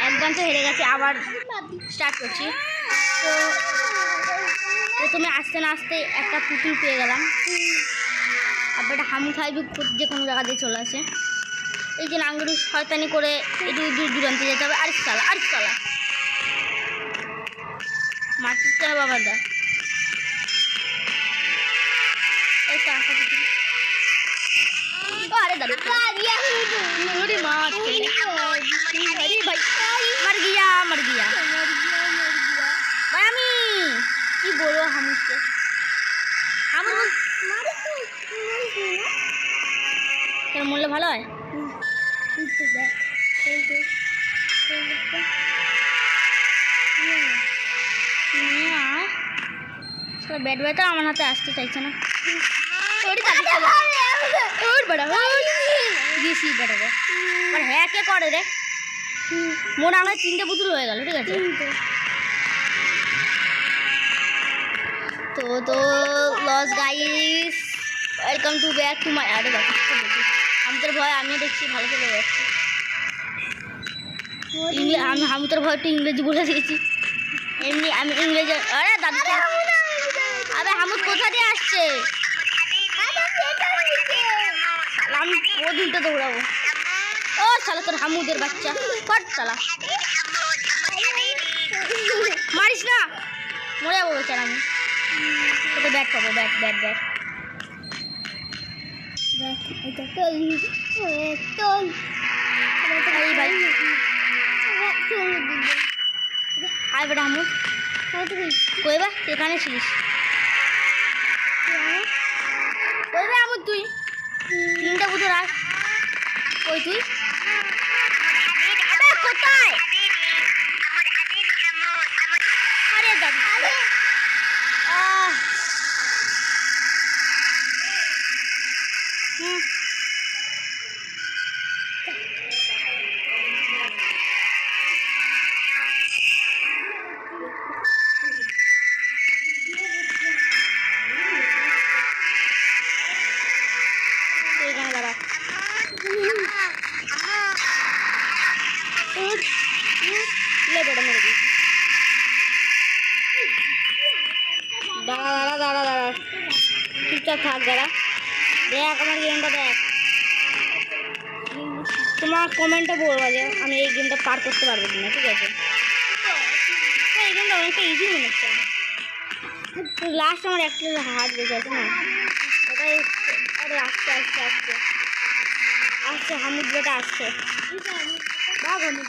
একদম তো হেরে গেছি, আবার স্টার্ট করছি। তো প্রথমে আস্তে না আস্তে একটা পুতুল পেয়ে গেলাম, আবার একটা হামু খাইবি যে কোনো জায়গা দিয়ে চলে আসে। এই যে আঙ্গুল শয়তানি করে একটু দূর দূরান্তে যেতে হবে। আর চালা মারতে হবে বাবা দা। এই তো আসা পুতুল। अरे दादा अरे मार अरे भाई मर गया भाई আমি কি বলবো হামুকে হামু তোর মূল্য ভালো হয় ব্যাট ব্যাটা আমার হাতে আসতে চাইছে না। হ্যাঁ কে করে রে মোর আমরা 3টে পুতুল হয়ে গেল। ঠিক আছে তো লস guys, welcome to back to my. আরে বাকি হামুতের ভয় আমিও দেখছি ভালো করে যাচ্ছি। আমি হামুতের ভয় একটু ইংরেজি বলে দিয়েছি এমনি আমি ইংরেজি। আরে দাদু আরে হামুদ কোথা দিয়ে আসছে? আমি ওদিনটা দৌড়াবো। ও শালা তোর হামুদের বাচ্চা ফট শালা মারিস না, মরে যাবো বেচারা। আমি তোকে ব্যাট পাবো, ব্যাট আয় বেটা হামুদ কই বা এখানে ছিলিস? কই রে হামুদ তুই? 3টে পুতুল আর কই তুই? কোথায়? আরে দাদা দাঁড়া চুপচাপ থাক। দাঁড়া দেখ আমার গেমটা দেখ। তোমার কমেন্টে বলবো যে আমি এই গেমটা পার করতে পারবো কিনা। ঠিক আছে এই গেমটা অনেকটা ইজি মনে হচ্ছে। লাস্ট আমার একটা হার্ট বেঁচে আছে না, ওটাই। আরে আসছে হামুদ বেটা আসছে।